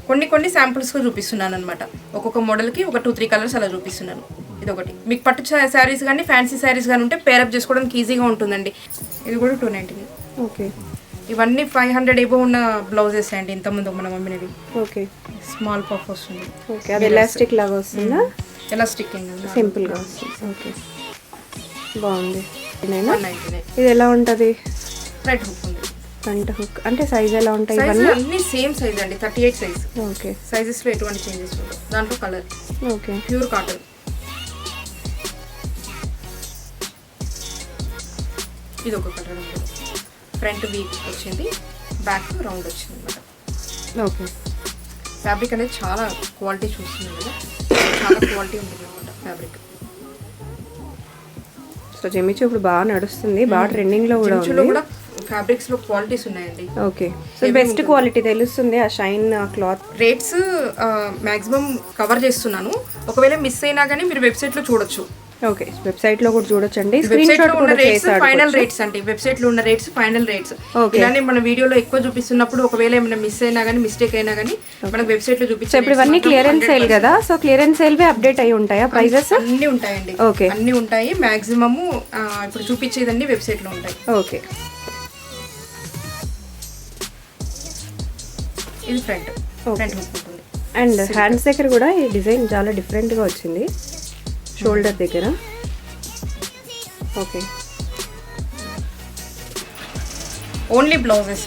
కొన్ని శాంపుల్స్గా చూపిస్తున్నాను అనమాట. ఒక్కొక్క మోడల్కి ఒక 2-3 కలర్స్ అలా చూపిస్తున్నాను. ఇది ఒకటి. మీకు పట్టు శారీస్ కానీ ఫ్యాన్సీ శారీస్ కానీ ఉంటే పేరప్ చేసుకోవడానికి ఈజీగా ఉంటుందండి. ఇది కూడా 290. ఓకే, ఇవన్నీ 500 ఎబో ఉన్న బ్లౌజెస్ అండి. ఇంతకుముందు మనం అమ్మినవి. ఓకే, స్మాల్ పఫ్ వస్తుంది. ఓకే, అది ఎలాస్టిక్ లాగా వస్తుందా? ఎలాస్టిక్ సింపుల్గా వస్తుంది. ఓకే, బాగుంది. 199. ఇది ఎలా ఉంటుంది? ఫ్రంట్ హుక్ ఉంది. ఫ్రంట్ హుక్ అంటే సైజ్ ఎలా ఉంటాయి? సైజ్ అన్ని సేమ్ సైజ్ అండి, 38 సైజ్. ఓకే, సైజెస్లో ఎటువంటి చేంజెస్ ఉండవు. దాంట్లో కలర్ ఓకే, ప్యూర్ కాటన్. ఇది ఒక కలర్ ఉంటుంది. ఫ్రంట్ వీక్ వచ్చింది, బ్యాక్ రౌండ్ వచ్చింది అనమాట. ఓకే, ఫ్యాబ్రిక్ అనేది చాలా క్వాలిటీ చూస్తుంది కదా, చాలా క్వాలిటీ ఉంటుంది అనమాట ఫ్యాబ్రిక్. సో జెమిచు ఇప్పుడు బాగా నడుస్తుంది, బాగా ట్రెండింగ్ లో కూడా ఉంది. ఫ్యాబ్రిక్స్ లో క్వాలిటీస్ ఉన్నాయండి. ఓకే, సో బెస్ట్ క్వాలిటీ తెలుస్తుంది ఆ shine cloth. Rates maximum cover చేస్తున్నాను. ఒకవేళ మిస్ అయినా కానీ మీరు వెబ్సైట్ లో చూడొచ్చు. ఓకే, వెబ్సైట్ లో కూడా చూడొచ్చండి. వెబ్సైట్ లో ఉన్న రేట్స్ ఫైనల్ రేట్స్ అండి. వెబ్సైట్ లో ఉన్న రేట్స్ ఫైనల్ రేట్స్. ఇలానే మన వీడియోలో ఎక్కువ చూపిస్తున్నప్పుడు ఒకవేళ ఏమైనా మిస్ అయినా కానీ మిస్టేక్ అయినా కానీ మనకు వెబ్సైట్ లో చూపించారు. ఇప్పుడు ఇవన్నీ క్లియరెన్స్ సేల్ కదా, సో క్లియరెన్స్ సేల్ అప్డేట్ అయి ఉంటాయా? ప్రైజెస్ అన్ని ఉంటాయండి. ఓకే, అన్ని ఉంటాయి. మాక్సిమమ్ ఇప్పుడు చూపించేదన్నీ వెబ్సైట్ లో ఉంటాయి. ఓకే, ఇది ఫ్రంట్ హుక్ ఉంటుంది. అండ్ హ్యాండ్స్ దగ్గర కూడా ఈ డిజైన్ చాలా డిఫరెంట్ గా వచ్చింది, షోల్డర్ దగ్గర. Okay, only blouses.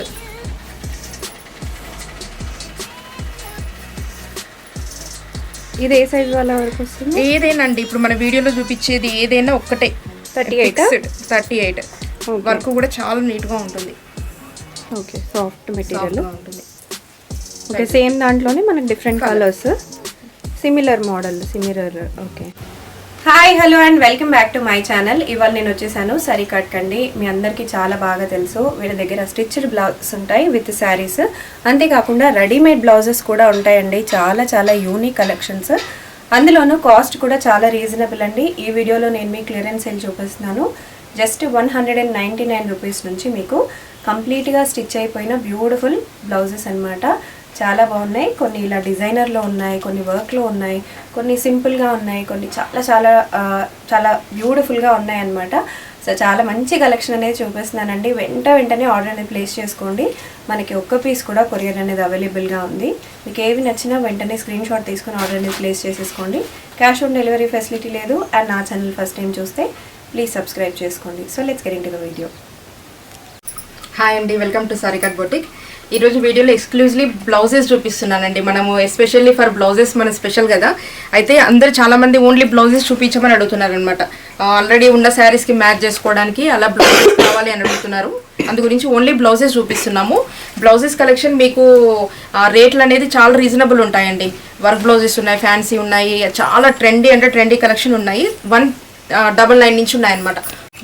ఇది ఏ సైజ్ వాళ్ళ వరకు వస్తుంది? ఏదైనా అండి, ఇప్పుడు మన వీడియోలో చూపించేది ఏదైనా ఒక్కటే 38. వర్క్ కూడా చాలా నీట్ గా ఉంటుంది. ఓకే, సాఫ్ట్ మెటీరియల్ ఉంటుంది. ఓకే, సేమ్ దాంట్లోనే మనకి different colours, similar model, similar. Okay, hi, hello and welcome back to my channel. ఇవాళ నేను వచ్చేసాను సరికట్ కండి. మీ అందరికీ చాలా బాగా తెలుసు, వీళ్ళ దగ్గర స్టిచ్డ్ బ్లౌజెస్ ఉంటాయి విత్ శారీస్. అంతేకాకుండా రెడీమేడ్ బ్లౌజెస్ కూడా ఉంటాయండి. చాలా చాలా యూనిక్ కలెక్షన్స్, అందులోనూ కాస్ట్ కూడా చాలా రీజనబుల్ అండి. ఈ వీడియోలో నేను మీ క్లియరెన్స్ సేల్ చూపిస్తున్నాను. జస్ట్ 199 రూపీస్ నుంచి మీకు కంప్లీట్గా స్టిచ్ అయిపోయిన బ్యూటిఫుల్ బ్లౌజెస్ అనమాట. చాలా బాగున్నాయి. కొన్ని ఇలా డిజైనర్లో ఉన్నాయి, కొన్ని వర్క్లో ఉన్నాయి, కొన్ని సింపుల్గా ఉన్నాయి, కొన్ని చాలా చాలా చాలా బ్యూటిఫుల్గా ఉన్నాయి అనమాట. సో చాలా మంచి కలెక్షన్ అనేది చూపిస్తున్నానండి. వెంటనే ఆర్డర్ అనేది ప్లేస్ చేసుకోండి. మనకి ఒక్క పీస్ కూడా కొరియర్ అనేది అవైలబుల్గా ఉంది. మీకు ఏవి నచ్చినా వెంటనే స్క్రీన్ షాట్ తీసుకొని ఆర్డర్ అనేది ప్లేస్ చేసేసుకోండి. క్యాష్ ఆన్ డెలివరీ ఫెసిలిటీ లేదు. అండ్ నా ఛానల్ ఫస్ట్ టైం చూస్తే ప్లీజ్ సబ్స్క్రైబ్ చేసుకోండి. So let's get into the video. Hi అండి, వెల్కమ్ టు సరికట్ బొటిక్. ఈరోజు వీడియోలో ఎక్స్క్లూజివ్లీ బ్లౌజెస్ చూపిస్తున్నానండి. మనము ఎస్పెషల్లీ ఫర్ బ్లౌజెస్ మన స్పెషల్ కదా, అయితే అందరు చాలామంది ఓన్లీ బ్లౌజెస్ చూపించమని అడుగుతున్నారు అనమాట. ఆల్రెడీ ఉన్న శారీస్కి మ్యాచ్ చేసుకోవడానికి అలా బ్లౌజెస్ కావాలి అని అడుగుతున్నారు. అందు గురించి ఓన్లీ బ్లౌజెస్ చూపిస్తున్నాము. బ్లౌజెస్ కలెక్షన్ మీకు రేట్లు అనేది చాలా రీజనబుల్ ఉంటాయండి. వర్క్ బ్లౌజెస్ ఉన్నాయి, ఫ్యాన్సీ ఉన్నాయి, చాలా ట్రెండీ కలెక్షన్ ఉన్నాయి. 199 నుంచి ఉన్నాయన్నమాట.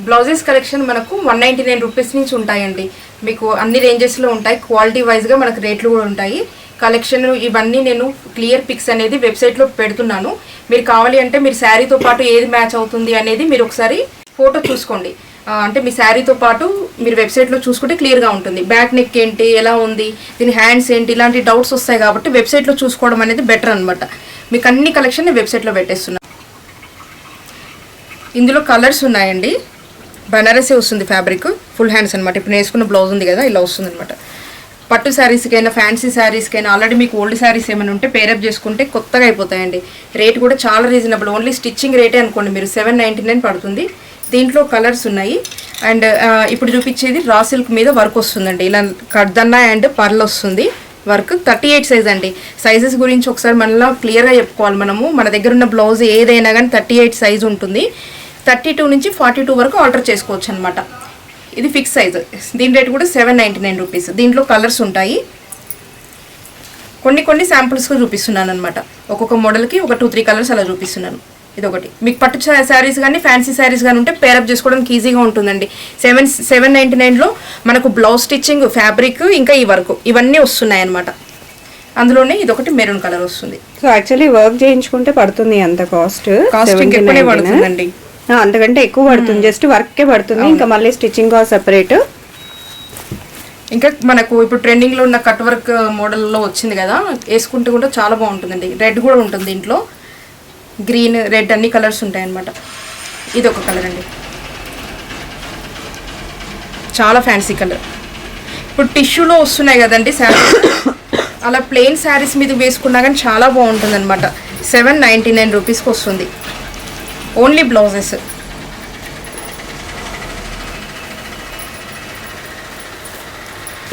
బ్లౌజెస్ కలెక్షన్ మనకు 199 రూపీస్ నుంచి ఉంటాయండి. మీకు అన్ని రేంజెస్లో ఉంటాయి. క్వాలిటీ వైజ్గా మనకు రేట్లు కూడా ఉంటాయి. కలెక్షన్ ఇవన్నీ నేను క్లియర్ పిక్స్ అనేది వెబ్సైట్లో పెడుతున్నాను. మీరు కావాలి అంటే మీరు శారీతో పాటు ఏది మ్యాచ్ అవుతుంది అనేది మీరు ఒకసారి ఫోటో చూసుకోండి. అంటే మీ శారీతో పాటు మీరు వెబ్సైట్లో చూసుకుంటే క్లియర్గా ఉంటుంది. బ్యాక్ నెక్ ఏంటి, ఎలా ఉంది, దీని హ్యాండ్స్ ఏంటి, ఇలాంటి డౌట్స్ వస్తాయి కాబట్టి వెబ్సైట్లో చూసుకోవడం అనేది బెటర్ అనమాట. మీకు అన్ని కలెక్షన్ నేను వెబ్సైట్లో పెట్టేస్తున్నాను. ఇందులో కలర్స్ ఉన్నాయండి. బనారసీ వస్తుంది ఫ్యాబ్రిక్, ఫుల్ హ్యాండ్స్ అనమాట. ఇప్పుడు నేను వేసుకున్న బ్లౌజ్ ఉంది కదా, ఇలా వస్తుంది అనమాట. పట్టు శారీస్కైనా ఫ్యాన్సీ శారీస్కైనా ఆల్రెడీ మీకు ఓల్డ్ శారీస్ ఏమైనా ఉంటే పేరప్ చేసుకుంటే కొత్తగా అయిపోతాయండి. రేట్ కూడా చాలా రీజనబుల్. ఓన్లీ స్టిచ్చింగ్ రేటే అనుకోండి మీరు 799 పడుతుంది. దీంట్లో కలర్స్ ఉన్నాయి. అండ్ ఇప్పుడు చూపించేది రా సిల్క్ మీద వర్క్ వస్తుందండి. ఇలా కడ్దన్నా అండ్ పర్ల్ వస్తుంది వర్క్. 38 సైజ్ అండి. సైజెస్ గురించి ఒకసారి మళ్ళీ క్లియర్గా చెప్పుకోవాలి మనము. మన దగ్గర ఉన్న బ్లౌజ్ ఏదైనా కానీ 38 సైజ్ ఉంటుంది. 32 నుంచి 42 వరకు ఆర్డర్ చేసుకోవచ్చు అనమాట. ఇది ఫిక్స్ సైజ్. దీని రేట్ కూడా 799 రూపీస్. దీంట్లో కలర్స్ ఉంటాయి. కొన్ని శాంపుల్స్గా చూపిస్తున్నాను అనమాట. ఒక్కొక్క మోడల్కి ఒక 2-3 కలర్స్ అలా చూపిస్తున్నాను. ఇది ఒకటి. మీకు పట్టు శారీస్ కానీ ఫ్యాన్సీ శారీస్ కానీ ఉంటే పేరప్ చేసుకోవడానికి ఈజీగా ఉంటుందండి. 799లో మనకు బ్లౌజ్ స్టిచ్చింగ్, ఫ్యాబ్రిక్, ఇంకా ఈ వర్క్ ఇవన్నీ వస్తున్నాయి అనమాట. అందులోనే ఇది ఒకటి మెరూన్ కలర్ వస్తుంది. సో యాక్చువల్లీ వర్క్ చేయించుకుంటే పడుతుంది అంత కాస్ట్ ఎక్కువనే పడుతుందండి. అంతకంటే ఎక్కువ పడుతుంది. జస్ట్ వర్కే పడుతుంది, ఇంకా మళ్ళీ స్టిచ్చింగ్ కాస్ట్ సెపరేట్. ఇంకా మనకు ఇప్పుడు ట్రెండింగ్లో ఉన్న కట్ వర్క్ మోడల్లో వచ్చింది కదా, వేసుకుంటే కూడా చాలా బాగుంటుందండి. రెడ్ కూడా ఉంటుంది దీంట్లో, గ్రీన్ రెడ్ అన్ని కలర్స్ ఉంటాయి అన్నమాట. ఇది ఒక కలర్ అండి, చాలా ఫ్యాన్సీ కలర్. ఇప్పుడు టిష్యూలో వస్తున్నాయి కదండి శారీస్, అలా ప్లెయిన్ శారీస్ మీద వేసుకున్నా కానీ చాలా బాగుంటుంది అనమాట. 799 రూపీస్కి వస్తుంది, ఓన్లీ బ్లౌజెస్.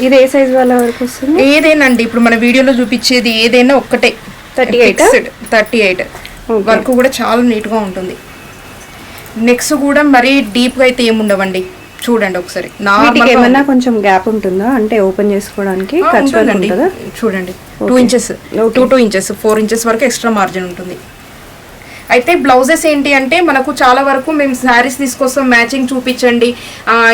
ఇది ఏ సైజ్ వాళ్ళ వరకు వస్తుంది? ఏదైనా అండి, ఇప్పుడు మన వీడియోలో చూపించేది ఏదైనా ఒక్కటే 38 వర్క్ కూడా చాలా నీట్గా ఉంటుంది. నెక్స్ కూడా మరీ డీప్గా అయితే ఏముండవండి, చూడండి ఒకసారి. ఏమన్నా కొంచెం గ్యాప్ ఉంటుందా అంటే ఓపెన్ చేసుకోవడానికి? చూడండి 2 ఇంచెస్ 2 ఇంచెస్ 4 ఇంచెస్ వరకు ఎక్స్ట్రా మార్జిన్ ఉంటుంది. అయితే బ్లౌజెస్ ఏంటి అంటే మనకు చాలా వరకు మేము శారీస్ తీసుకొస్తాం, మ్యాచింగ్ చూపించండి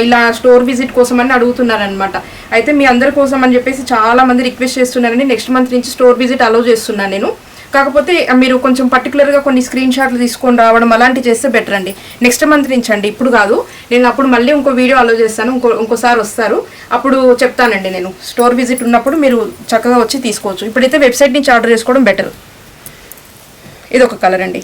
ఇలా స్టోర్ విజిట్ కోసం అని అడుగుతున్నారనమాట. అయితే మీ అందరి కోసం అని చెప్పేసి చాలా మంది రిక్వెస్ట్ చేస్తున్నారండి. నెక్స్ట్ మంత్ నుంచి స్టోర్ విజిట్ అలౌ చేస్తున్నాను నేను. కాకపోతే మీరు కొంచెం పర్టికులర్గా కొన్ని స్క్రీన్ షాట్లు తీసుకొని రావడం అలాంటివి చేస్తే బెటర్ అండి. నెక్స్ట్ మంత్ నుంచి అండి, ఇప్పుడు కాదు. నేను అప్పుడు మళ్ళీ ఇంకో వీడియో అలో చేస్తాను, ఇంకోసారి వస్తారు, అప్పుడు చెప్తానండి. నేను స్టోర్ విజిట్ ఉన్నప్పుడు మీరు చక్కగా వచ్చి తీసుకోవచ్చు. ఇప్పుడైతే వెబ్సైట్ నుంచి ఆర్డర్ చేసుకోవడం బెటర్. ఇది ఒక కలర్ అండి.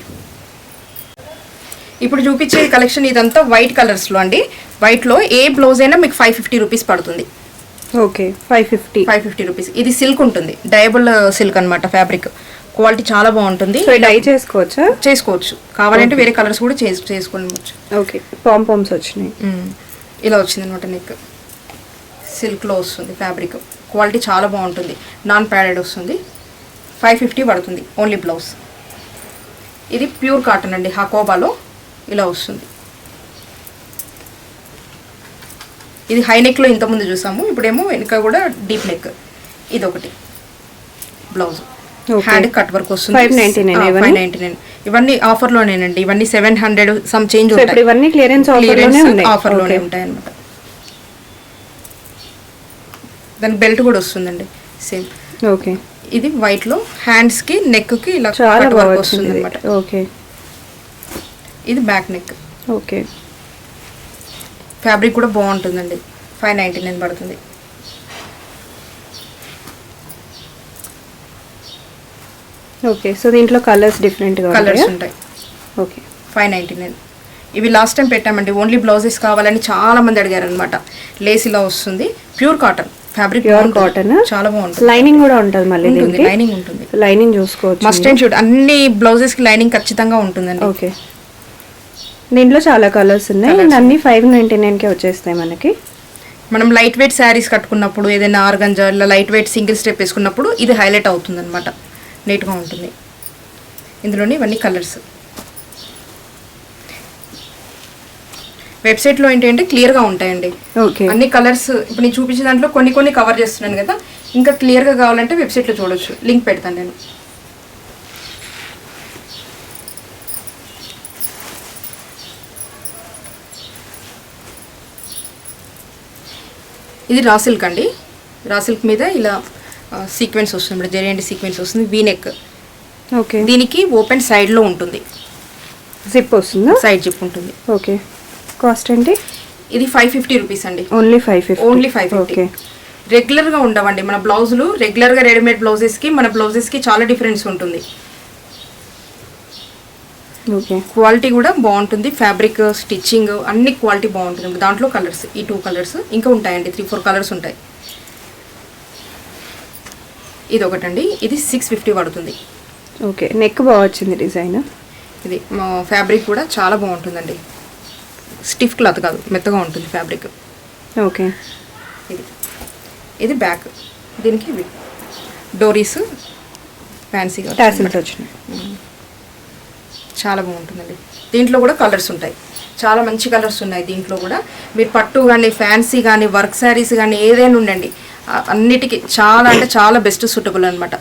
ఇప్పుడు చూపించే కలెక్షన్ ఇదంతా వైట్ కలర్స్లో అండి. వైట్లో ఏ బ్లౌజ్ అయినా మీకు 550 రూపీస్ పడుతుంది. Okay, 550 rupees. ఇది సిల్క్ ఉంటుంది, డయబుల్ సిల్క్ అనమాట. ఫ్యాబ్రిక్ క్వాలిటీ చాలా బాగుంటుంది. డై చేసుకోవచ్చా? చేసుకోవచ్చు, కావాలంటే వేరే కలర్స్ కూడా చేసుకోవచ్చు. ఓకే, పాంపామ్స్ వచ్చినాయి, ఇలా వచ్చింది అనమాట. నెక్ సిల్క్లో వస్తుంది, ఫ్యాబ్రిక్ క్వాలిటీ చాలా బాగుంటుంది. నాన్ ప్యాడెడ్ వస్తుంది. 550 పడుతుంది ఓన్లీ బ్లౌజ్. ఇది ప్యూర్ కాటన్ అండి, హకోబాలో ఇలా వస్తుంది. ఇది హై నెక్లో ఇంతకుముందు చూసాము, ఇప్పుడేమో వెనుక కూడా డీప్ నెక్. ఇది ఒకటి బ్లౌజ్, హ్యాండ్ కట్ వర్క్ వస్తుంది. 599. ఇవన్నీ ఆఫర్లోనేనండి. ఇవన్నీ 700 సమ్ చేంజ్ ఉంటాయి. ఇవన్నీ క్లియరెన్స్ ఆఫర్లోనే ఉంటాయి అన్నమాట. దానికి బెల్ట్ కూడా వస్తుందండి సేమ్. ఓకే, ఇది వైట్ లో హ్యాండ్స్ కి నెక్ కి ఇలా కట్ వర్క్ వస్తుంది అన్నమాట. ఓకే, ఇది బ్యాక్ నెక్. ఓకే, ఫ్యాబ్రిక్ కూడా బాగుంటుందండి. 599 పడుతుంది. ఓకే, సో దీంట్లో కలర్స్ డిఫరెంట్ గా కలర్స్ ఉంటాయి. ఓకే, 599. ఇవి లాస్ట్ టైం పెట్టామండి, ఓన్లీ బ్లౌజెస్ కావాలని చాలా మంది అడిగారు అనమాట. లేస్ ఇలా వస్తుంది, pure cotton fabric, pure cotton, చాలా బాగుంటుంది. లైనింగ్ కూడా ఉంటుంది, మళ్ళీ లైనింగ్ ఉంటుంది. లైనింగ్ చూసుకోవచ్చు, మస్ట్ అండ్ షుడ్. అన్ని బ్లౌజెస్ కి లైనింగ్ ఖచ్చితంగా ఉంటుందండి. ఓకే, దీంట్లో చాలా కలర్స్ ఉన్నాయి. అన్ని 599 కే వచ్చేస్తాయి మనకి. మనం లైట్ వెయిట్ శారీస్ కట్టుకున్నప్పుడు, ఏదైనా ఆర్గంజా ఇలా లైట్ వెయిట్ సింగిల్ స్టెప్ వేసుకున్నప్పుడు ఇది హైలైట్ అవుతుంది అనమాట, నీట్గా ఉంటుంది. ఇందులోని ఇవన్నీ కలర్స్. వెబ్సైట్లో ఏంటంటే క్లియర్గా ఉంటాయండి. ఓకే, అన్ని కలర్స్ ఇప్పుడు నేను చూపించే దాంట్లో కొన్ని కవర్ చేస్తున్నాను కదా, ఇంకా క్లియర్గా కావాలంటే వెబ్సైట్లో చూడొచ్చు, లింక్ పెడతాను నేను. ఇది రా సిల్క్ అండి. రా సిల్క్ మీద ఇలా సీక్వెన్స్ వస్తుంది, జెరీ సీక్వెన్స్ వస్తుంది, వీ నెక్. ఓకే, దీనికి ఓపెన్ సైడ్లో ఉంటుంది, జిప్ వస్తుందా? సైడ్ జిప్ ఉంటుంది. ఓకే, కాస్ట్ ఏంటి? ఇది 550 రూపీస్ అండి. ఓన్లీ 550. ఓన్లీ 550. రెగ్యులర్గా ఉండవండి మన బ్లౌజులు. రెగ్యులర్గా రెడీమేడ్ బ్లౌజెస్కి మన బ్లౌజెస్కి చాలా డిఫరెన్స్ ఉంటుంది. ఓకే, క్వాలిటీ కూడా బాగుంటుంది, ఫ్యాబ్రిక్ స్టిచ్చింగ్ అన్ని క్వాలిటీ బాగుంటుంది. దాంట్లో కలర్స్, ఈ 2 కలర్స్ ఇంకా ఉంటాయండి, 3-4 కలర్స్ ఉంటాయి. ఇది ఒకటండి, ఇది 650 పడుతుంది. ఓకే, నెక్ బాగా వచ్చింది డిజైన్. ఇది ఫ్యాబ్రిక్ కూడా చాలా బాగుంటుందండి, స్టిఫ్ క్లాత్ కాదు, మెత్తగా ఉంటుంది ఫ్యాబ్రిక్. ఓకే, ఇది బ్యాక్. దీనికి డోరీస్ ఫ్యాన్సీగా టాసిల్స్ వచ్చినాయి, చాలా బాగుంటుందండి. దీంట్లో కూడా కలర్స్ ఉంటాయి, చాలా మంచి కలర్స్ ఉన్నాయి దీంట్లో కూడా. మీరు పట్టు కానీ ఫ్యాన్సీ కానీ వర్క్ శారీస్ కానీ ఏదైనా ఉండండి, అన్నిటికీ చాలా అంటే చాలా బెస్ట్ సూటబుల్ అనమాట.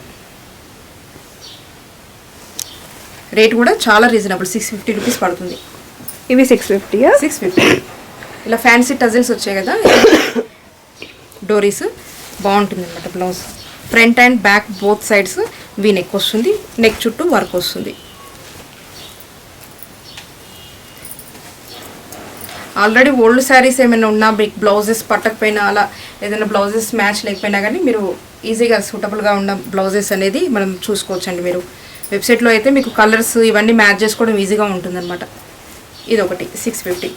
రేట్ కూడా చాలా రీజనబుల్, 650 రూపీస్ పడుతుంది. ఇవి 650. 650. ఇలా ఫ్యాన్సీ టజిల్స్ వచ్చాయి కదా, డోరీస్ బాగుంటుంది అనమాట. Blouse front and back both sides V neck వస్తుంది, నెక్ చుట్టూ వర్క్ వస్తుంది. ఆల్రెడీ ఓల్డ్ శారీస్ ఏమైనా ఉన్నా మీకు బ్లౌజెస్ పట్టకపోయినా అలా ఏదైనా బ్లౌజెస్ మ్యాచ్ లేకపోయినా కానీ మీరు ఈజీగా సూటబుల్గా ఉన్న బ్లౌజెస్ అనేది మనం చూసుకోవచ్చండి. మీరు వెబ్సైట్లో అయితే మీకు కలర్స్ ఇవన్నీ మ్యాచ్ చేసుకోవడం ఈజీగా ఉంటుందన్నమాట. ఇది ఒకటి 650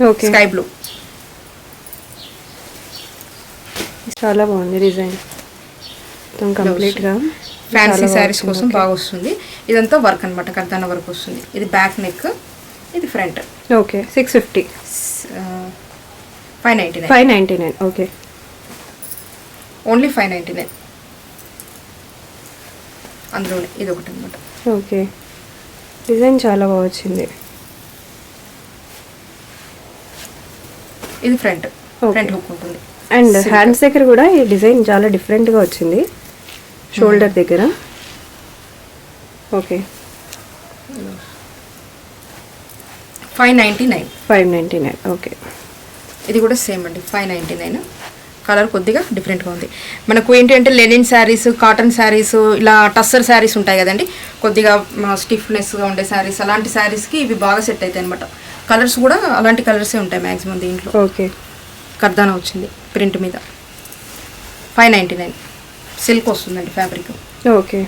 ఓకే, స్కై బ్లూ. చాలా బాగుంది డిజైన్ మొత్తం కంప్లీట్గా. ఫ్యాన్సీ శారీస్ కోసం బాగా వస్తుంది. ఇదంతా వర్క్ అనమాట, కర్దానా వర్క్ వస్తుంది. ఇది బ్యాక్ నెక్, ఇది ఫ్రంట్. ఓకే 650, 599. 599. ఓకే, ఓన్లీ 599 అందులోనే. ఇది ఒకటి అనమాట. ఓకే, డిజైన్ చాలా బాగా వచ్చింది. ఇది ఫ్రంట్, ఫ్రంట్ హుక్ ఉంటుంది. అండ్ హ్యాండ్స్ దగ్గర కూడా ఈ డిజైన్ చాలా డిఫరెంట్గా వచ్చింది, షోల్డర్ దగ్గర. ఓకే 599. 599. ఓకే, ఇది కూడా సేమ్ అండి, 599. కలర్ కొద్దిగా డిఫరెంట్గా ఉంది. మనకు ఏంటి అంటే లెనిన్ శారీస్, కాటన్ శారీస్, ఇలా టస్సర్ శారీస్ ఉంటాయి కదండి, కొద్దిగా స్టిఫ్నెస్గా ఉండే శారీస్, అలాంటి శారీస్కి ఇవి బాగా సెట్ అవుతాయి అనమాట. కలర్స్ కూడా అలాంటి కలర్సే ఉంటాయి మ్యాక్సిమం దీంట్లో. ఓకే, కర్దానా వచ్చింది ప్రింట్ మీద. 599. సిల్క్ వస్తుందండి ఫ్యాబ్రిక్. ఓకే,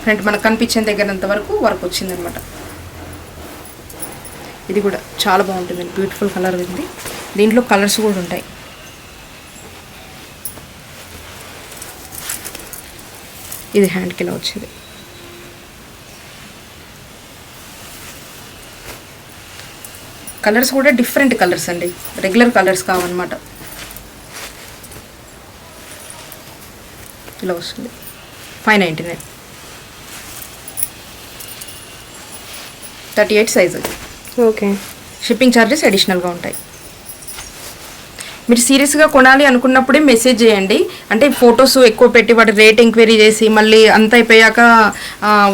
ఫ్రంట్ మనకు కనిపించే దగ్గరంత వరకు వర్క్ వచ్చిందనమాట. ఇది కూడా చాలా బాగుంటుందండి, బ్యూటిఫుల్ కలర్ ఉంది. దీంట్లో కలర్స్ కూడా ఉంటాయి. ఇది హ్యాండ్కి ఇలా వచ్చింది. కలర్స్ కూడా డిఫరెంట్ కలర్స్ అండి, రెగ్యులర్ కలర్స్ కావన్నమాట. ఇలా వస్తుంది. 599. 38 సైజు. ఓకే, షిప్పింగ్ ఛార్జెస్ అడిషనల్గా ఉంటాయి. మీరు సీరియస్గా కొనాలి అనుకున్నప్పుడే మెసేజ్ చేయండి. అంటే ఫొటోస్ ఎక్కువ పెట్టి వాటి రేట్ ఎంక్వైరీ చేసి మళ్ళీ అంత అయిపోయాక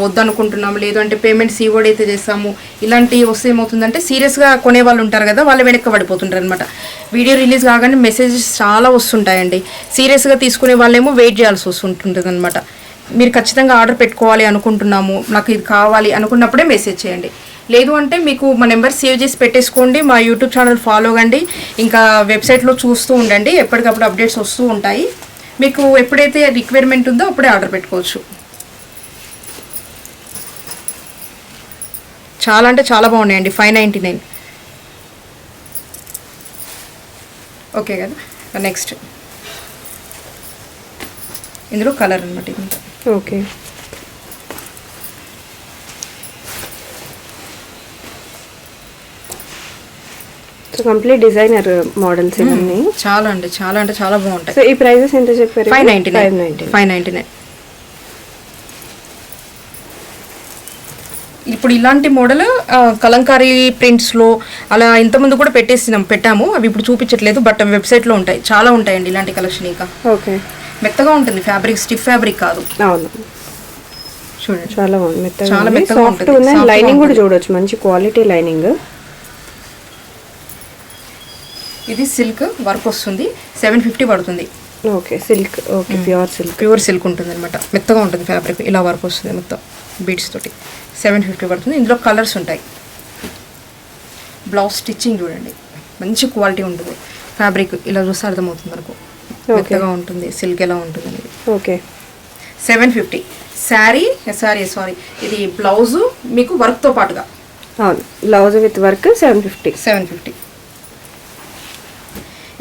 వద్దనుకుంటున్నాము, లేదు అంటే పేమెంట్ సీఓడి అయితే చేస్తాము, ఇలాంటివి వస్తే ఏమవుతుందంటే సీరియస్గా కొనే వాళ్ళు ఉంటారు కదా, వాళ్ళు వెనక్కి పడిపోతుంటారు అనమాట. వీడియో రిలీజ్ కాగానే మెసేజెస్ చాలా వస్తుంటాయండి. సీరియస్గా తీసుకునే వాళ్ళేమో వెయిట్ చేయాల్సి వస్తుంటుంది అనమాట. మీరు ఖచ్చితంగా ఆర్డర్ పెట్టుకోవాలి అనుకుంటున్నాము, నాకు ఇది కావాలి అనుకున్నప్పుడే మెసేజ్ చేయండి. లేదు అంటే మీకు మా నెంబర్ సేవ్ చేసి పెట్టేసుకోండి, మా యూట్యూబ్ ఛానల్ ఫాలో అవ్వండి, ఇంకా వెబ్సైట్లో చూస్తూ ఉండండి, ఎప్పటికప్పుడు అప్డేట్స్ వస్తూ ఉంటాయి. మీకు ఎప్పుడైతే రిక్వైర్మెంట్ ఉందో అప్పుడే ఆర్డర్ పెట్టుకోవచ్చు. చాలా అంటే చాలా బాగున్నాయండి. 599. ఓకే కదా. నెక్స్ట్ ఇందులో కలర్ అనమాట ఇది. Okay, so complete designer models ఇవన్నీ. చాలా అంటే చాలా బాగుంటాయి. సో ఈ ప్రైజెస్ ఎంత చెప్పారు? 599. 599. ఇప్పుడు ఇలాంటి మోడల్ కలంకారీ ప్రింట్స్లో అలా ఇంతకుముందు కూడా పెట్టాము, అవి ఇప్పుడు చూపించట్లేదు, బట్ వెబ్సైట్లో ఉంటాయి, చాలా ఉంటాయండి ఇలాంటి కలెక్షన్. ఇంకా ఓకే, మెత్తగా ఉంటుంది ఫ్యాబ్రిక్, స్టిఫ్ ఫ్యాబ్రిక్ కాదు. అవును, చూడండి చాలా బాగుంది, మెత్తగా చాలా ఉంది, మెత్తగా సాఫ్ట్ ఉంటుంది. ఉంది. లైనింగ్ కూడా చూడొచ్చు, మంచి క్వాలిటీ లైనింగ్. ఇది సిల్క్ వర్క్ వస్తుంది, 750 పడుతుంది. Okay, silk. Okay, pure silk ఉంటుంది అనమాట, మెత్తగా ఉంటుంది ఫ్యాబ్రిక్. ఇలా వర్క్ వస్తుంది మొత్తం బీడ్స్ తోటి. 750 పడుతుంది. ఇందులో కలర్స్ ఉంటాయి. బ్లౌజ్ స్టిచ్చింగ్ చూడండి, మంచి క్వాలిటీ ఉంటుంది. ఫ్యాబ్రిక్ ఇలా చూస్తే అర్థమవుతుంది మనకు, మెత్తగా ఉంటుంది, సిల్క్ ఎలా ఉంటుంది అనేది. ఓకే, 750. సారీ ఇది బ్లౌజు మీకు వర్క్తో పాటుగా. అవును, బ్లౌజ్ విత్ వర్క్ 750.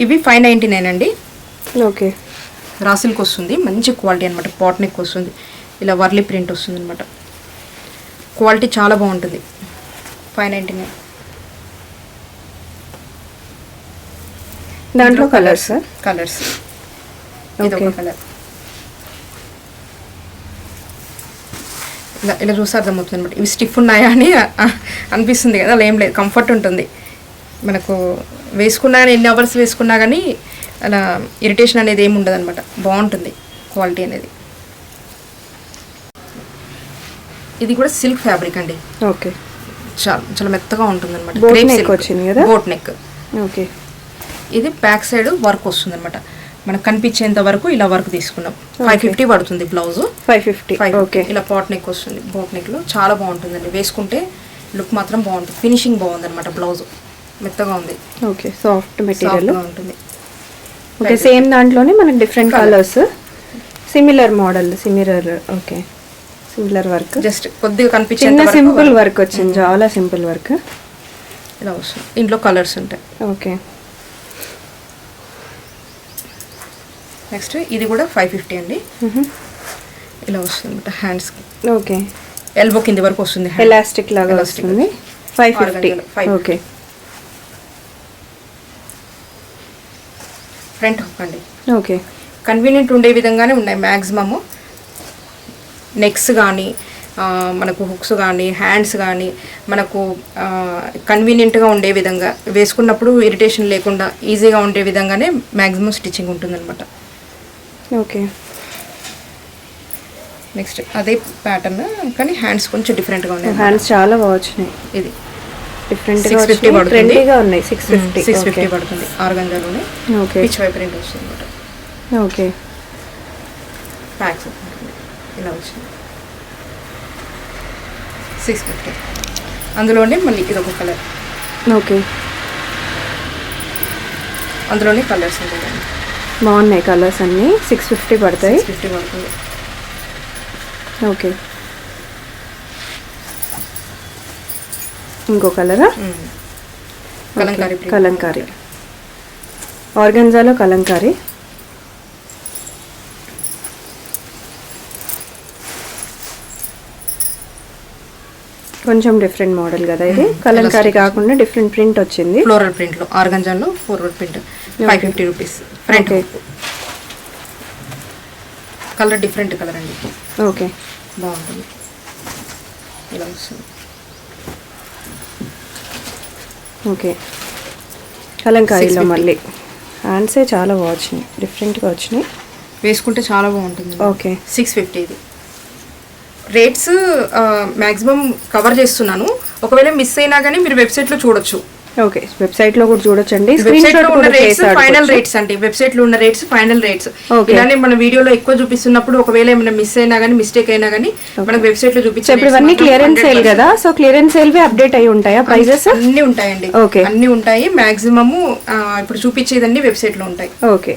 ఇవి 599 అండి. ఓకే, రా సిల్క్ వస్తుంది, మంచి క్వాలిటీ అనమాట. పాట్ నెక్ వస్తుంది, ఇలా వర్లీ ప్రింట్ వస్తుంది అనమాట. క్వాలిటీ చాలా బాగుంటుంది. 599. దాంట్లో కలర్స్ ఇది ఒక కలర్. ఇలా చూస్తే అర్థమవుతుంది అనమాట. ఇవి స్టిఫ్ ఉన్నాయా అని అనిపిస్తుంది కదా, అలా ఏం లేదు, కంఫర్ట్ ఉంటుంది మనకు. వేసుకున్నా ఎన్ని అవర్స్ వేసుకున్నా కానీ అలా ఇరిటేషన్ అనేది ఏమి ఉండదు అనమాట. బాగుంటుంది క్వాలిటీ అనేది. ఇది కూడా సిల్క్ ఫ్యాబ్రిక్ అండి. ఓకే, చాలా మెత్తగా ఉంటుంది అనమాట. Boat neck. ఓకే, ఇది బ్యాక్ సైడ్ వర్క్ వస్తుంది అనమాట. మనకు కనిపించేంత వరకు ఇలా వర్క్ తీసుకున్నాం. 550 పడుతుంది బ్లౌజ్. 550. ఓకే, ఇలా పాట్ నెక్ వస్తుంది. బోట్ నెక్ లో చాలా బాగుంటుందండి, వేసుకుంటే లుక్ మాత్రం బాగుంటుంది. ఫినిషింగ్ బాగుంది అనమాట బ్లౌజ్. మెత్తగా ఉంది, ఓకే సాఫ్ట్ మెటీరియల్ సాఫ్ట్గా ఉంటుంది. ఓకే సేమ్ దాంట్లోనే మనకి different colours, similar model, similar okay similar work, just కొద్దిగా కనిపించే చిన్న సింపుల్ వర్క్ వచ్చింది, చాలా సింపుల్ వర్క్ ఇలా వస్తుంది. ఇంట్లో కలర్స్ ఉంటాయి. ఓకే నెక్స్ట్ ఇది కూడా 550 అండి. ఇలా వస్తుంది అనమాట హ్యాండ్స్, ఓకే ఎల్బో కింది వరకు వస్తుంది, ఎలాస్టిక్ లాగా వస్తుంది. 550 ఓకే. ఫ్రంట్ హుక్ అండి, ఓకే కన్వీనియంట్ ఉండే విధంగానే ఉన్నాయి మ్యాక్సిమము. నెక్స్ కానీ మనకు హుక్స్ కానీ హ్యాండ్స్ కానీ మనకు కన్వీనియంట్గా ఉండే విధంగా, వేసుకున్నప్పుడు ఇరిటేషన్ లేకుండా ఈజీగా ఉండే విధంగానే మ్యాక్సిమం స్టిచ్చింగ్ ఉంటుందన్నమాట. ఓకే నెక్స్ట్ అదే ప్యాటర్న్ కానీ హ్యాండ్స్ కొంచెం డిఫరెంట్గా ఉన్నాయి. హ్యాండ్స్ చాలా బాగా వచ్చినాయి, ఇది డిఫరెంట్ 650 పడుతుంది, ట్రెండీగా ఉన్నాయి. 650 పడుతుంది. ఆర్గంజాలోనే ఓకే పిచ్ వై ప్రింట్ వస్తుంది అనమాట. ఓకే ప్యాక్స్ ఉంటుంది ఇలా వచ్చింది 650. అందులోనే మళ్ళీ ఇది ఒక కలర్, ఓకే అందులోనే కలర్స్ ఉంటాయి, బాగున్నాయి కలర్స్ అన్నీ. 650 పడతాయి. 650 పడుతుంది. ఓకే ఇంకో కలరా? కలంకారీ, కలంకారీ ఆర్గంజాలో కలంకారీ. కొంచెం డిఫరెంట్ మోడల్ కదా ఇది, కలంకారీ కాకుండా డిఫరెంట్ ప్రింట్ వచ్చింది. ఫ్లోరల్ ప్రింట్ లో ఆర్గంజాలో floral print 550 rupees. Front colour different colour అండి, ఓకే బాగుంటుంది. ఇలా వస్తుంది. ఓకే కలంకారీలో మళ్ళీ హ్యాండ్సే చాలా బాగా వచ్చినాయి, డిఫరెంట్గా వచ్చినాయి, వేసుకుంటే చాలా బాగుంటుంది. ఓకే 650 ఇది. రేట్స్ మ్యాక్సిమం కవర్ చేస్తున్నాను, ఒకవేళ మిస్ అయినా కానీ మీరు వెబ్సైట్లో చూడొచ్చు. ఓకే వెబ్సైట్ లో కూడా చూడొచ్చండి. వెబ్సైట్ లో ఉన్న రేట్స్ ఫైనల్ రేట్స్ అండి, వెబ్సైట్ లో ఉన్న రేట్స్ ఫైనల్ రేట్స్. ఇలానే మన వీడియోలో ఎక్కువ చూపిస్తున్నప్పుడు ఒకవేళ ఏమైనా మిస్ అయినా కానీ మిస్టేక్ అయినా కానీ మనకు వెబ్సైట్ లో చూపించారు. ఇప్పుడు ఇవన్నీ క్లియరెన్స్ సేల్ కదా, సో క్లియరెన్స్ సేల్ వి అప్డేట్ అయి ఉంటాయా ప్రైజెస్? అన్ని ఉంటాయండి, అన్ని ఉంటాయి. మాక్సిమము ఇప్పుడు చూపించేదండి వెబ్సైట్ లో ఉంటాయి. ఓకే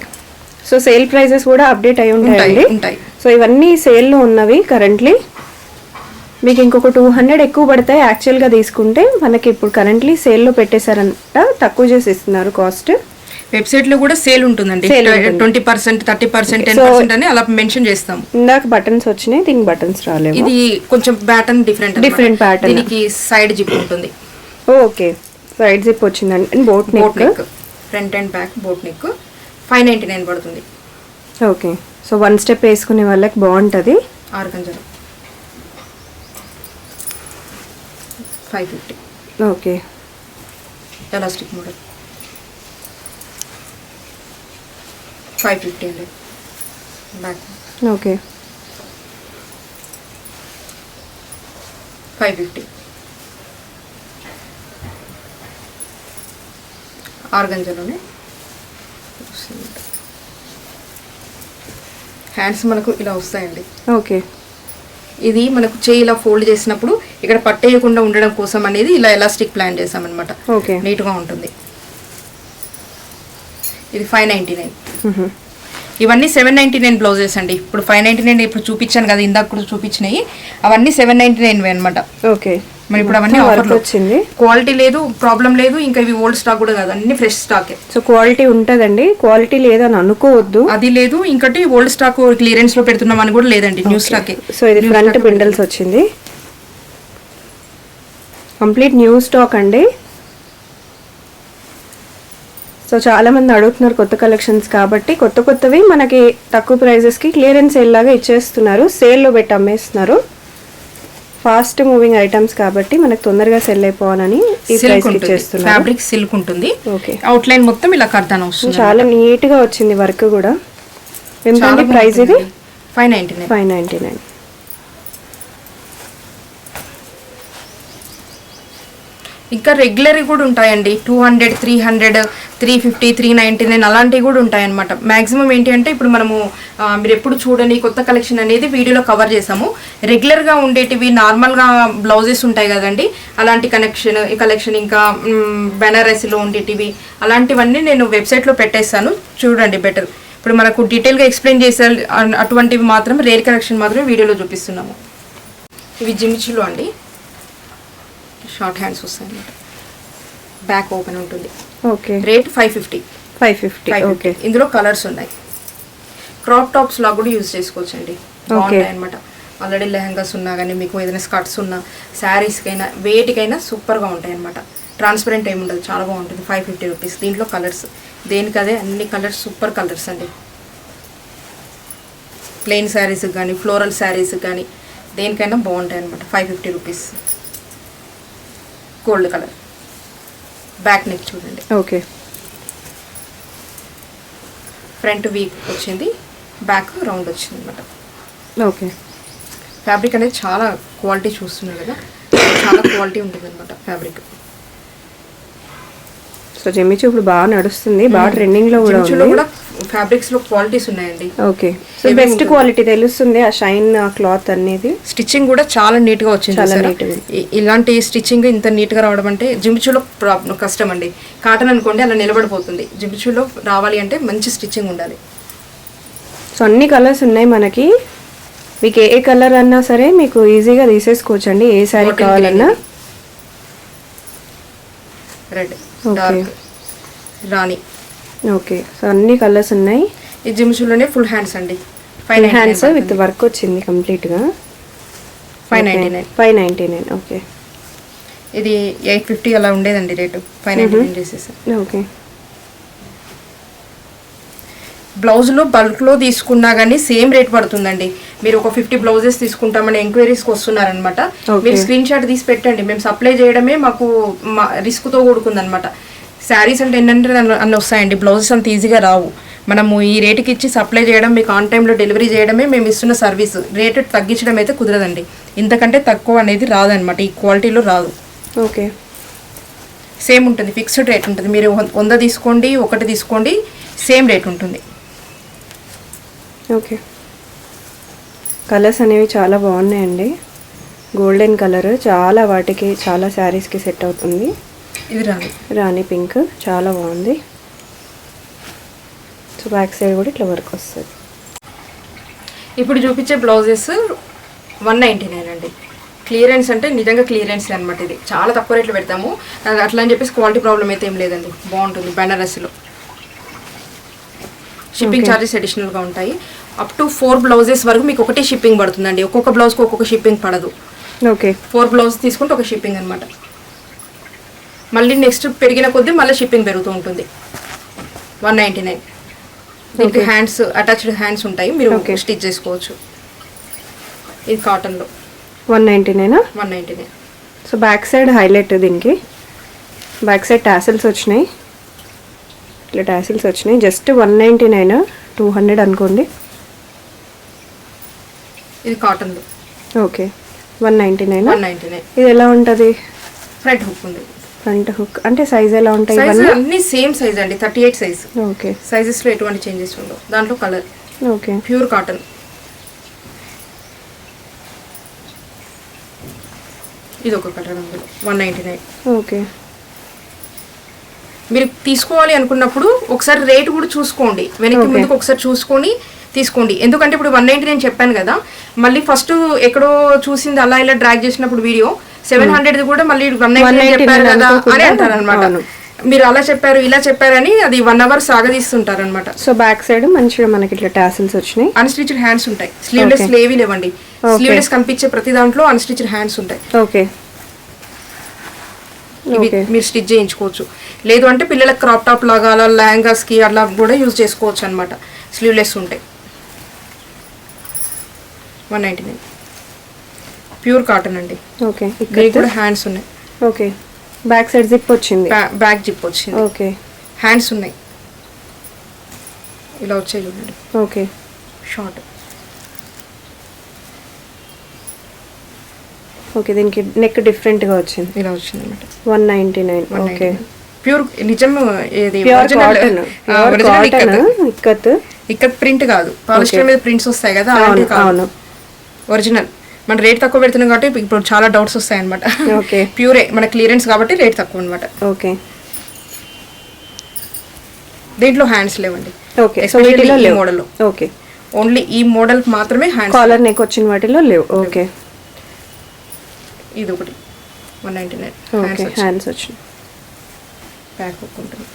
సో సేల్ ప్రైజెస్ కూడా అప్డేట్ అయి ఉంటాయండి. ఉంటాయి. సో ఇవన్నీ సేల్ లో ఉన్నవి కరెంట్లీ. మీకు ఇంకొక 200 ఎక్కువ పడతాయి యాక్చువల్గా తీసుకుంటే. మనకి ఇప్పుడు కరెంట్లీ సేల్లో పెట్టేశారంట, తక్కువ చేసి ఇస్తున్నారు కాస్ట్. వెబ్సైట్ లో కూడా సేల్ ఉంటుందండి, 20%, 30%, 10% అని అలా మెన్షన్ చేస్తాం. ఇందాక బటన్స్ వచ్చినాయి, దీనికి బటన్స్ రాలేవు. ఇది కొంచెం ప్యాటర్న్ డిఫరెంట్ ప్యాటర్న్. దీనికి సైడ్ జిప్ ఉంటుంది. ఓకే సైడ్ జిప్ వచ్చిందండి. Boat neck, front and back boat neck 599 పడుతుంది. ఓకే సో 1 స్టెప్ వేసుకునే వాళ్ళకి బాగుంటుంది. ఆర్గంజా 550. ఓకే ఎలాస్టిక్ మోడల్ 550 అండి. Back okay 550. ఆర్గంజాలోనే హ్యాండ్స్ మనకు ఇలా వస్తాయండి. ఓకే ఇది మనకు చేయి ఇలా ఫోల్డ్ చేసినప్పుడు ఇక్కడ పట్టేయకుండా ఉండడం కోసం అనేది ఇలా ఎలాస్టిక్ ప్లాన్ చేసామన్నమాట. ఓకే నీట్గా ఉంటుంది. ఇది 599. ఇవన్నీ 799 బ్లౌజెస్ అండి. ఇప్పుడు 599 ఇప్పుడు చూపించాను కదా, ఇందాక కూడా చూపించినాయి, అవన్నీ 799 అనమాట. ఓకే మరి ఇప్పుడు అవన్నీ ఆఫర్లో వచ్చింది. క్వాలిటీ లేదు, ప్రాబ్లం లేదు, ఇంకా ఇవి ఓల్డ్ స్టాక్ కూడా కాదు, అన్ని ఫ్రెష్ స్టాకే. సో క్వాలిటీ ఉంటుందండి, క్వాలిటీ లేదని అనుకోవద్దు. అది లేదు, ఇంకటి ఓల్డ్ స్టాక్ క్లియరెన్స్ లో పెడుతున్నాం అని కూడా లేదండి, న్యూ స్టాకే. సో ఇది ఫ్రంట్ బిండల్స్ వచ్చింది, కంప్లీట్ న్యూ స్టాక్ అండి. సో చాలా మంది అడుగుతున్నారు కొత్త కలెక్షన్స్ కాబట్టి, కొత్త కొత్తవి మనకి తక్కువ ప్రైజెస్కి క్లియరెన్స్ సేల్ లాగా ఇచ్చేస్తున్నారు, సేల్లో పెట్టి అమ్మేస్తున్నారు. ఫాస్ట్ మూవింగ్ ఐటమ్స్ కాబట్టి మనకు తొందరగా సెల్ అయిపోవాలని ఈ ప్రైస్ ఇచ్చేస్తున్నారు. ఫ్యాబ్రిక్ సిల్క్ ఉంటుంది. ఓకే అవుట్ లైన్ మొత్తం ఇలా కర్దాన వస్తుంది, చాలా నీట్ గా వచ్చింది వర్క్ కూడా. ఎంత ప్రైస్ ఇది? 599. 599. ఇంకా రెగ్యులర్ కూడా ఉంటాయండి. 200, 300, 350, 399 అలాంటివి కూడా ఉంటాయన్నమాట. మ్యాక్సిమం ఏంటి అంటే ఇప్పుడు మనము మీరు ఎప్పుడు చూడని కొత్త కలెక్షన్ అనేది వీడియోలో కవర్ చేసాము. రెగ్యులర్గా ఉండేటివి నార్మల్గా బ్లౌజెస్ ఉంటాయి కదండి, అలాంటి కలెక్షన్ ఇంకా బెనారసీలో ఉండేటివి అలాంటివన్నీ నేను వెబ్సైట్లో పెట్టేస్తాను, చూడండి బెటర్. ఇప్పుడు మనకు డీటెయిల్గా ఎక్స్ప్లెయిన్ చేసే అటువంటివి మాత్రం రేర్ కలెక్షన్ మాత్రమే వీడియోలో చూపిస్తున్నాము. ఇవి జిమిచులు అండి, షార్ట్ హ్యాండ్స్ వస్తాయి, బ్యాక్ ఓపెన్ ఉంటుంది. Okay, rate 550. 550. ఓకే, ఇందులో కలర్స్ ఉన్నాయి. క్రాప్ టాప్స్ లాగా కూడా యూజ్ చేసుకోవచ్చు అండి, బాగుంటాయి అనమాట. ఆల్రెడీ లెహంగాస్ ఉన్నా కానీ మీకు ఏదైనా స్కర్ట్స్ ఉన్నా శారీస్కైనా వేటికైనా సూపర్గా ఉంటాయి అనమాట. ట్రాన్స్పరెంట్ ఏమి ఉండదు, చాలా బాగుంటుంది. 550 రూపీస్. దీంట్లో కలర్స్ దేనికదే అన్ని కలర్స్ సూపర్ కలర్స్ అండి. ప్లెయిన్ శారీస్కి కానీ ఫ్లోరల్ శారీస్కి కానీ దేనికైనా బాగుంటాయి అనమాట. 550 rupees. Gold colour, back neck చూడండి. ఓకే, ఫ్రంట్ వీక్ వచ్చింది, బ్యాక్ రౌండ్ వచ్చింది అనమాట. ఓకే, ఫ్యాబ్రిక్ అనేది చాలా క్వాలిటీ చూస్తున్నారు కదా, చాలా క్వాలిటీ ఉంటుంది అనమాట ఫ్యాబ్రిక్. సో జిమ్మిచూ ఇప్పుడు బాగా నడుస్తుంది, బాగా ట్రెండింగ్ లో కూడా ఉంది. కూడా ఫ్యాబ్రిక్స్ లో క్వాలిటీస్ ఉన్నాయండి. ఓకే, సో బెస్ట్ క్వాలిటీ తెలుస్తుంది ఆ షైన్ క్లాత్ అనేది. స్టిచ్చింగ్ కూడా చాలా నీట్ గా వచ్చింది. చాలా నీట్ గా. ఇలాంటి స్టిచ్చింగ్ ఇంత నీట్ గా రావడం అంటే జిమ్మిచూలో కష్టం అండి. కాటన్ అనుకోండి అలా నిలబడిపోతుంది, జిమ్మిచూలో రావాలి అంటే మంచి స్టిచ్చింగ్ ఉండాలి. సో అన్ని కలర్స్ ఉన్నాయి మనకి, మీకు ఏ కలర్ అన్నా సరే మీకు ఈజీగా తీసేసుకోవచ్చు అండి, ఏ శారీ కావాలన్నా. రెడ్, డార్క్, రాణి. ఓకే, సో అన్ని కలర్స్ ఉన్నాయి. ఈ జిమ్మిచూలోనే ఫుల్ హ్యాండ్స్ అండి, ఫుల్ హ్యాండ్స్ విత్ వర్క్ వచ్చింది కంప్లీట్ గా. 599. 599. ఓకే, ఇది 850 అలా ఉండేదండి రేటు, 599 చేసేసాను. ఓకే. బ్లౌజ్లో బల్క్లో తీసుకున్నా కానీ సేమ్ రేట్ పడుతుందండి. మీరు ఒక 50 బ్లౌజెస్ తీసుకుంటామని ఎంక్వైరీస్కి వస్తున్నారనమాట. మీరు స్క్రీన్ షాట్ తీసి పెట్టండి, మేము సప్లై చేయడమే మాకు రిస్క్తో కూడుకుందనమాట. శారీస్ అంటే ఏంటంటే అన్నీ వస్తాయండి, బ్లౌజెస్ అంత ఈజీగా రావు. మనము ఈ రేటుకి ఇచ్చి సప్లై చేయడం, మీకు ఆన్ టైంలో డెలివరీ చేయడమే మేము ఇస్తున్న సర్వీస్. రేటు తగ్గించడం అయితే కుదరదండి, ఇంతకంటే తక్కువ అనేది రాదనమాట, ఈ క్వాలిటీలో రాదు. ఓకే, సేమ్ ఉంటుంది, ఫిక్స్డ్ రేట్ ఉంటుంది. మీరు 100 తీసుకోండి, ఒకటి తీసుకోండి, సేమ్ రేట్ ఉంటుంది. ఓకే, కలర్స్ అనేవి చాలా బాగున్నాయండి. గోల్డెన్ కలర్ చాలా వాటికి చాలా శారీస్కి సెట్ అవుతుంది. ఇది రాణి పింక్ చాలా బాగుంది. సో బ్యాక్ సైడ్ కూడా ఇట్లా వర్క్ వస్తుంది. ఇప్పుడు చూపించే బ్లౌజెస్ 199 అండి. క్లియరెన్స్ అంటే నిజంగా క్లియరెన్స్ అనమాట. ఇది చాలా తక్కువ రేట్లు పెడతాము, అట్లా అని చెప్పేసి క్వాలిటీ ప్రాబ్లం అయితే ఏం లేదండి, బాగుంటుంది. బెనారసీలో షిప్పింగ్ ఛార్జెస్ అడిషనల్గా ఉంటాయి. అప్ టు 4 బ్లౌజెస్ వరకు మీకు ఒకటే షిప్పింగ్ పడుతుందండి, ఒక్కొక్క బ్లౌజ్కి ఒక్కొక్క షిప్పింగ్ పడదు. ఓకే, 4 బ్లౌజ్ తీసుకుంటే ఒక షిప్పింగ్ అనమాట. మళ్ళీ నెక్స్ట్ పెరిగిన కొద్దీ మళ్ళీ షిప్పింగ్ పెరుగుతూ ఉంటుంది. 199. దీనికి హ్యాండ్స్, అటాచ్డ్ హ్యాండ్స్ ఉంటాయి, మీరు స్టిచ్ చేసుకోవచ్చు. ఇది కాటన్లో 199. 199. సో బ్యాక్ సైడ్ హైలైట్, దీనికి బ్యాక్ సైడ్ టాసిల్స్ వచ్చినాయి, ఇట్లా టాసిల్స్ వచ్చినాయి. జస్ట్ 199, 200 అనుకోండి. ఇది కాటన్లో. ఓకే, 199. 199. ఇది ఎలా ఉంటుంది? ఫ్రంట్ హుక్ ఉంది. ఫ్రంట్ హుక్ అంటే సైజ్ ఎలా ఉంటాయి? అన్ని సేమ్ సైజ్ అండి, 38 సైజ్. ఓకే, సైజెస్లో ఎటువంటి చేంజెస్ ఉండవు. దాంట్లో కలర్ ఓకే, ప్యూర్ కాటన్. ఇది ఒక కలర్ అందులో 199. ఓకే, మీరు తీసుకోవాలి అనుకున్నప్పుడు ఒకసారి రేటు కూడా చూసుకోండి, వెనక్కి ముందుకు ఒకసారి చూసుకొని తీసుకోండి. ఎందుకంటే ఇప్పుడు 199 చెప్పాను కదా, మళ్ళీ ఫస్ట్ ఎక్కడో చూసింది అలా ఇలా డ్రాగ్ చేసినప్పుడు వీడియో 700 కూడా మళ్ళీ 199 చెప్పారు కదా అని అంటారు అనమాట. మీరు అలా చెప్పారు ఇలా చెప్పారని అది 1 అవర్ సాగదీస్తుంటారు అనమాట. సో బ్యాక్ సైడ్ మంచిగా మనకి ఇట్లా టాసిల్స్ వచ్చినాయి. అన్స్టిచ్డ్ హ్యాండ్స్ ఉంటాయి, స్లీవ్లెస్ లేవి లేవండి. స్లీవ్లెస్ కనిపించే ప్రతి దాంట్లో అన్స్టిచ్డ్ హ్యాండ్స్ ఉంటాయి. ఓకే, మీరు స్టిచ్ చేయించుకోవచ్చు. లేదు అంటే పిల్లలకు క్రాప్ టాప్ లాగా అలా లెహంగాస్కి అలా కూడా యూజ్ చేసుకోవచ్చు అనమాట. స్లీవ్లెస్ ఉంటాయి. 199. ప్యూర్ కాటన్ అండి. ఓకే, ఇక్కడ కూడా హ్యాండ్స్ ఉన్నాయి. ఓకే, బ్యాక్ సైడ్ జిప్ వచ్చింది, బ్యాక్ జిప్ వచ్చింది. ఓకే, హ్యాండ్స్ ఉన్నాయి, ఇలా వచ్చాయి చూడండి. Okay, short. ఓకే, దీనికి నెక్ డిఫరెంట్గా వచ్చింది. ఇలా వచ్చింది అనమాట. 199. ఓకే, ప్యూర్ నిజం, ఇది ప్యూర్ కాటన్. ఇక్కత్ ఇక్కడ ప్రింట్ కాదు, పాలిస్టర్ మీద ప్రింట్స్ వస్తాయి కదా, అలాంటివి కాదు, ఒరిజినల్. మన రేట్ తక్కువ పెడుతున్నాం కాబట్టి ఇప్పుడు చాలా డౌట్స్ వస్తాయి అనమాట. ఓకే, ప్యూరే, మన క్లియరెన్స్ కాబట్టి రేట్ తక్కువ అనమాట. ఓకే, దీంట్లో హ్యాండ్స్ లేవండి. ఓకే, సో వీటిలో ఈ మోడల్. ఓకే, ఓన్లీ ఈ మోడల్ మాత్రమే హ్యాండ్స్. కాలర్ నెక్ వచ్చిన వాటిలో లేవు. ఓకే, ఇది ఒకటి 199. ఓకే, హ్యాండ్స్ వచ్చింది. బ్యాక్ హుక్ ఉంటుంది,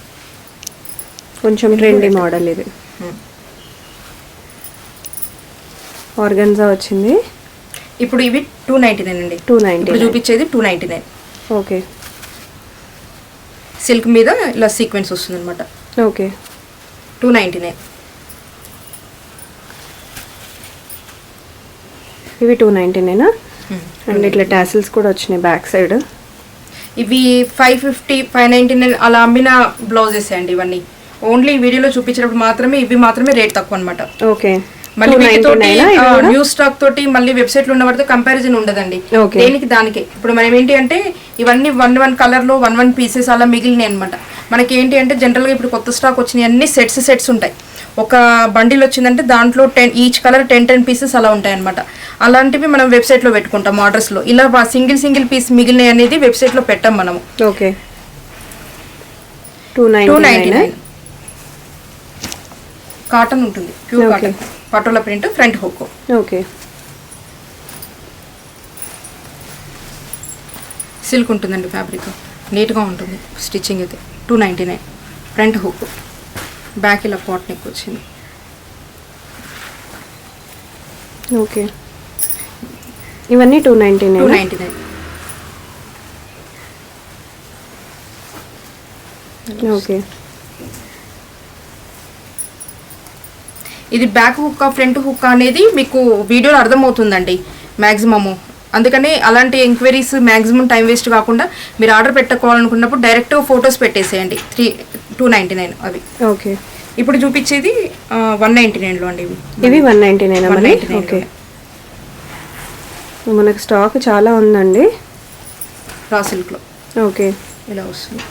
కొంచెం ట్రెండీ మోడల్ ఇది. ఆర్గన్జా వచ్చింది. ఇప్పుడు ఇవి 299 అండి. 290 ఇప్పుడు చూపించేది 299. ఓకే, సిల్క్ మీద ఇలా సీక్వెన్స్ వస్తుంది అనమాట. ఓకే, 299. ఇవి 299. అండ్ ఇట్లా టాసిల్స్ కూడా వచ్చినాయి బ్యాక్ సైడ్. ఇవి 550, 599 అలా అమ్మిన బ్లౌజెస్ అండి ఇవన్నీ. ఓన్లీ వీడియోలో చూపించినప్పుడు మాత్రమే ఇవి మాత్రమే రేట్ తక్కువ అనమాట. ఓకే, మళ్ళీ న్యూ స్టాక్ తోటి మళ్ళీ వెబ్సైట్ లో ఉన్న వాటితో కంపారిజన్ ఉండదండి. దేనికి దానికే. ఇప్పుడు మనం ఏంటి అంటే ఇవన్నీ 1 కలర్ లో 1 పీసెస్ అలా మిగిలినాయి అనమాట. మనకి ఏంటి అంటే జనరల్ గా ఇప్పుడు కొత్త స్టాక్ వచ్చినాయి అన్ని సెట్స్ ఉంటాయి. ఒక బండిల్ వచ్చిందంటే దాంట్లో 10 ఈచ్ కలర్ 10 పీసెస్ అలా ఉంటాయి అనమాట. అలాంటివి మనం వెబ్సైట్ లో పెట్టుకుంటాం ఆర్డర్స్ లో. ఇలా సింగిల్ పీస్ మిగిలినాయి అనేది వెబ్సైట్ లో పెట్టాం మనము. ఓకే, 299. కాటన్ ఉంటుంది, pure cotton, patola print, front hook. Okay, silk ఉంటుందండి, ఫ్యాబ్రిక్ నీట్గా ఉంటుంది. స్టిచ్చింగ్ అయితే 299. ఫ్రంట్ హుక్, బ్యాక్ ఇలా పాట్ నెక్ వచ్చింది. ఓకే, ఇవన్నీ 299. 299. ఓకే, ఇది బ్యాక్ హుక్ ఫ్రంట్ హుక్ అనేది మీకు వీడియోలో అర్థమవుతుందండి మ్యాక్సిమము. అందుకని అలాంటి ఎంక్వైరీస్ మ్యాక్సిమం టైం వేస్ట్ కాకుండా మీరు ఆర్డర్ పెట్టుకోవాలనుకున్నప్పుడు డైరెక్ట్ ఫొటోస్ పెట్టేసేయండి. 299 అవి. ఓకే, ఇప్పుడు చూపించేది 199లో అండి. ఇవి 199. ఓకే, మనకు స్టాక్ చాలా ఉందండి రా సిల్క్లో. ఓకే, ఇలా వస్తుంది.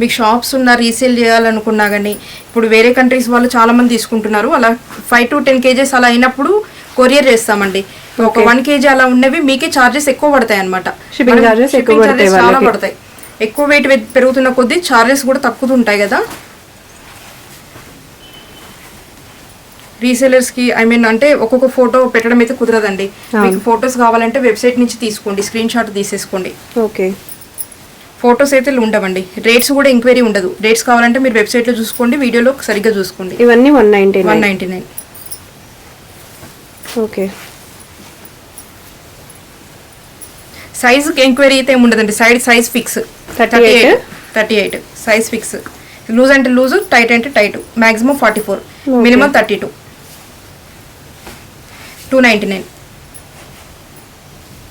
మీకు షాప్స్ ఉన్న రీసేల్ చేయాలనుకున్నా కానీ ఇప్పుడు వేరే కంట్రీస్ వాళ్ళు చాలా మంది తీసుకుంటున్నారు. అలా 5 to 10 kgs అలా అయినప్పుడు కొరియర్ చేస్తామండి. ఒక 1 kg అలా ఉన్నవి మీకే చార్జెస్ ఎక్కువ పడతాయి అనమాట. షిప్పింగ్ చార్జెస్ చాలా పడతాయి. ఎక్కువ వెయిట్ పెరుగుతున్న కొద్దీ చార్జెస్ కూడా తక్కువతుంటాయి కదా రీసేలర్స్కి. ఐ మీన్ అంటే ఒక్కొక్క ఫోటో పెట్టడం అయితే కుదరదండి. మీకు ఫొటోస్ కావాలంటే వెబ్సైట్ నుంచి తీసుకోండి, స్క్రీన్ షాట్ తీసేసుకోండి. ఓకే, ఫొటోస్ అయితే ఉండవండి. రేట్స్ కూడా ఎంక్వైరీ ఉండదు. రేట్స్ కావాలంటే మీరు వెబ్సైట్లో చూసుకోండి, వీడియోలో సరిగ్గా చూసుకోండి. ఇవన్నీ 199. 199. ఓకే, సైజుకి ఎంక్వైరీ అయితే ఏముండదండి. Size fix 38 size fix. Loose అంటే లూజ్, టైట్ అంటే టైట్. Maximum 44, minimum 32. 299.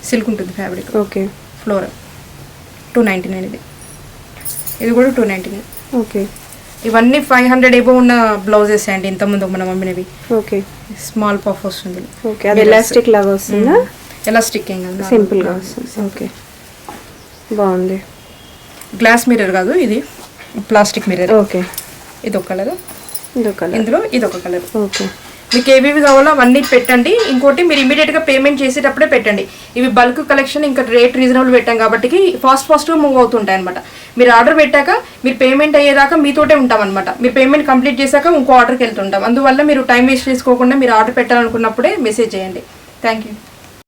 సిల్క్ ఉంటుంది ఫ్యాబ్రిక్. Okay, floor 299. ఇది కూడా 299. ఓకే, ఇవన్నీ 500 ఎబో ఉన్న బ్లౌజెస్ అండి. ఇంతకుముందు మనం అమ్మినవి. ఓకే, స్మాల్ పఫ్ వస్తుంది. ఓకే, అది ఎలాస్టిక్ లాగా వస్తుందా? ఎలాస్టిక్ ఏం కాదు, సింపుల్గా వస్తుంది. ఓకే, బాగుంది. గ్లాస్ మిర్రర్ కాదు, ఇది ప్లాస్టిక్ మిర్రర్. ఓకే, ఇది ఒక కలర్, ఇదొక ఇందులో ఇది ఒక కలర్. ఓకే, మీకు ఏవేవి కావాలో అవన్నీ పెట్టండి. ఇంకోటి మీరు ఇమీడియట్గా పేమెంట్ చేసేటప్పుడే పెట్టండి. ఇవి బల్క్ కలెక్షన్, ఇంకా రేట్ రీజనబుల్ పెట్టాం కాబట్టి ఫాస్ట్గా మూవ్ అవుతుంటాయి అనమాట. మీరు ఆర్డర్ పెట్టాక మీరు పేమెంట్ అయ్యేదాకా మీతోటే ఉంటాం అనమాట. మీరు పేమెంట్ కంప్లీట్ చేశాక ఇంకో ఆర్డర్కి వెళ్తుంటాం. అందువల్ల మీరు టైం వేస్ట్ చేసుకోకుండా మీరు ఆర్డర్ పెట్టాలనుకున్నప్పుడే మెసేజ్ చేయండి. Thank you.